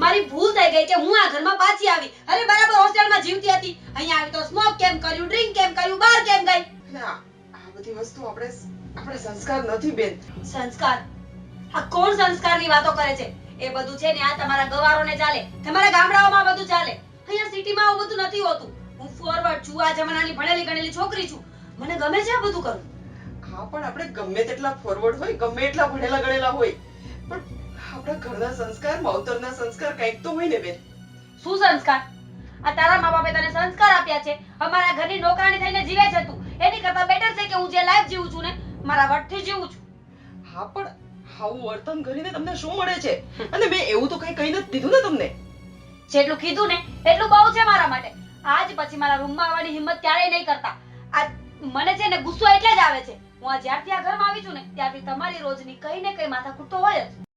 મારી ભૂલ થઈ ગઈ કે હું આ ઘરમાં પાછી આવી. અરે બરાબર હોસ્ટેલમાં જીવતી હતી. અહીંયા આવી તો સ્મોક કેમ કર્યું, ડ્રિંક કેમ કર્યું, બાર કેમ ગઈ? આ બધી વસ્તુ આપણે સંસ્કાર નથી બેન. સંસ્કાર? આ કોણ સંસ્કારની વાતો કરે છે? એ બધું છે ને આ તમારા ગવારોને ચાલે. તમારા ગામડાઓમાં બધું ચાલે. અહીંયા સિટીમાં આવું બધું નથી હોતું. હું ફોરવર્ડ છું, આ જમાનાની ભણેલી ગણેલી છોકરી છું. મને ગમે છે આ બધું કરવું. હા પણ આપણે ગમે તેટલા ફોરવર્ડ હોય, ગમે એટલા ભણેલા ગણેલા હોય, પણ આપણા ઘરના સંસ્કાર, માવતરના સંસ્કાર કંઈક તો હોય ને બેન. શું સંસ્કાર? આ તારા મા બાપે તને સંસ્કાર આપ્યા છે. અમારા ઘરની નોકરાણી થઈને જીવે છે તું. એની કરતા બેટર છે કે હું જે લાઈફ જીવું છું ને મારા વટથી જીવું છું. હા પણ આવું વર્તન કરીને તમને શું મળે છે? અને મેં એવું તો કઈ કહી નથી દીધું ને તમને. જેટલું કીધું ને એટલું બહુ છે મારા માટે. આજ પછી મારા રૂમમાં આવવાની હિંમત ક્યારેય નહીં કરતા. આ મને છે ને ગુસ્સો એટલે જ આવે છે. હું આ જ્યારથી આ ઘરમાં આવી છું ને ત્યારથી તમારી રોજની કઈ ને કઈ માથાકૂટ તો હોય જ.